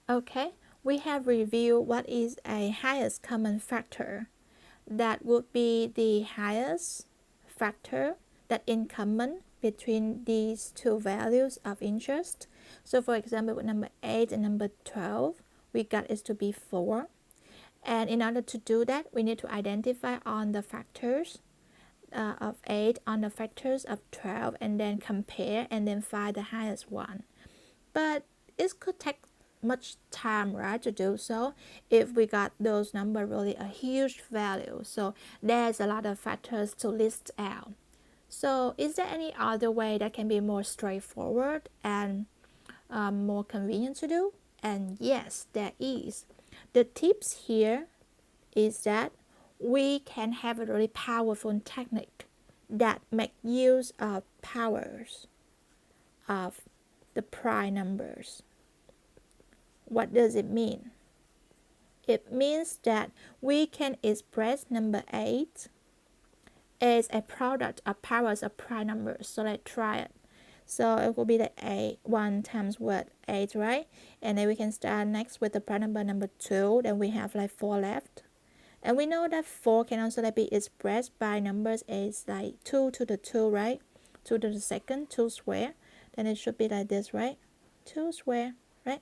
Okay, we have reviewed what is a highest common factor. That would be the highest factor that in common between these two values of interest. So for example, with number 8 and number 12, we got it to be 4. And in order to do that, we need to identify on the factors of 8 on the factors of 12 and then compare and then find the highest one. But it could take much time, right, to do so if we got those numbers really a huge value. So there's a lot of factors to list out. So is there any other way that can be more straightforward and more convenient to do? And yes, there is. The tips here is that we can have a really powerful technique that make use of powers of the prime numbers. What does it mean? It means that we can express number 8 as a product of powers of prime numbers. So let's try it. So it will be the 1 times what? 8, right? And then we can start next with the prime number 2. Then we have like 4 left. And we know that 4 can also be expressed by numbers as like 2 to the 2, right? 2 to the second, 2 square. Then it should be like this, right? 2 square, right?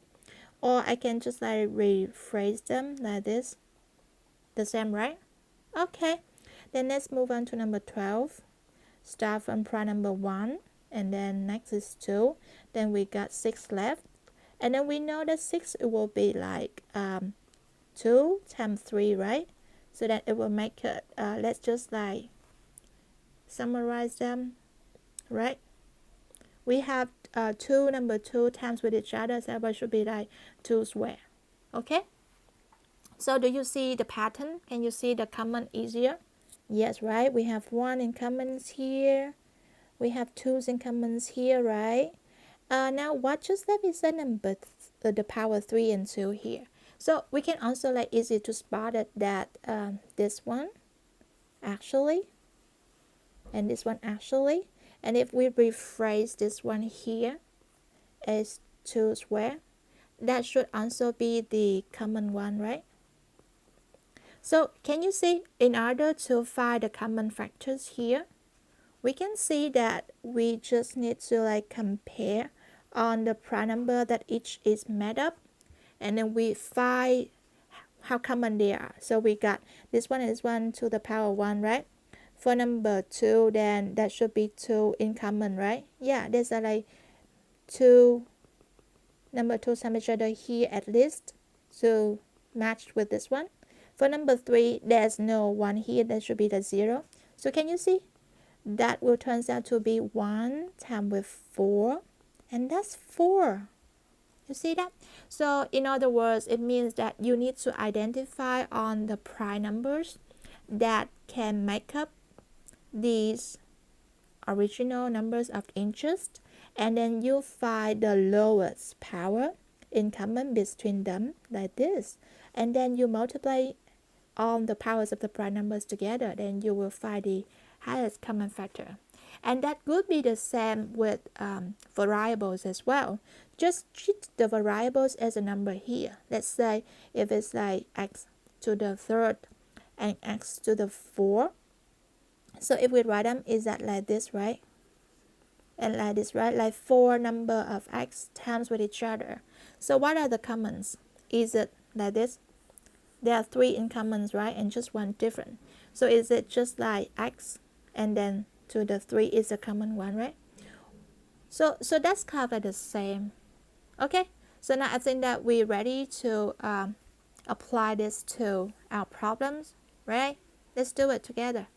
Or I can just like rephrase them like this. The same, right? Okay. Then let's move on to number 12. Start from prime number 1. And then next is 2. Then we got 6 left. And then we know that 6 it will be like 2 times 3, right? So that it will make it, let's just like summarize them, right? We have number 2 times with each other, so it should be like 2 square. Okay? So do you see the pattern? Can you see the common easier? Yes, right? We have 1 in commons here. We have 2's in commons here, right? Now what just left is the number, the power 3 and 2 here. So we can also like easy to spot it that this one actually and this one actually. And if we rephrase this one here as 2 square, that should also be the common one, right? So can you see, in order to find the common factors here, we can see that we just need to like compare on the prime number that each is made up, and then we find how common they are. So we got this one is 1 to the power 1, right? For number 2, then that should be 2 in common, right? Yeah, there's like 2 number 2 sum each other here at least to match with this one. For number 3, there's no 1 here, that should be the 0. So can you see? That will turn out to be 1 times with 4, and that's 4. You see that? So in other words, it means that you need to identify on the prime numbers that can make up these original numbers of interest, and then you find the lowest power in common between them like this, and then you multiply all the powers of the prime numbers together, then you will find the highest common factor. And that would be the same with variables as well. Just treat the variables as a number here. Let's say if it's like x to the third and x to the fourth. So if we write them, is that like this, right? And like this, right? Like 4 number of x times with each other. So what are the commons? Is it like this? There are 3 in commons, right? And just 1 different. So is it just like x and then to the 3 is a common one, right? So that's kind of like the same. Okay, so now I think that we're ready to apply this to our problems, right? Let's do it together.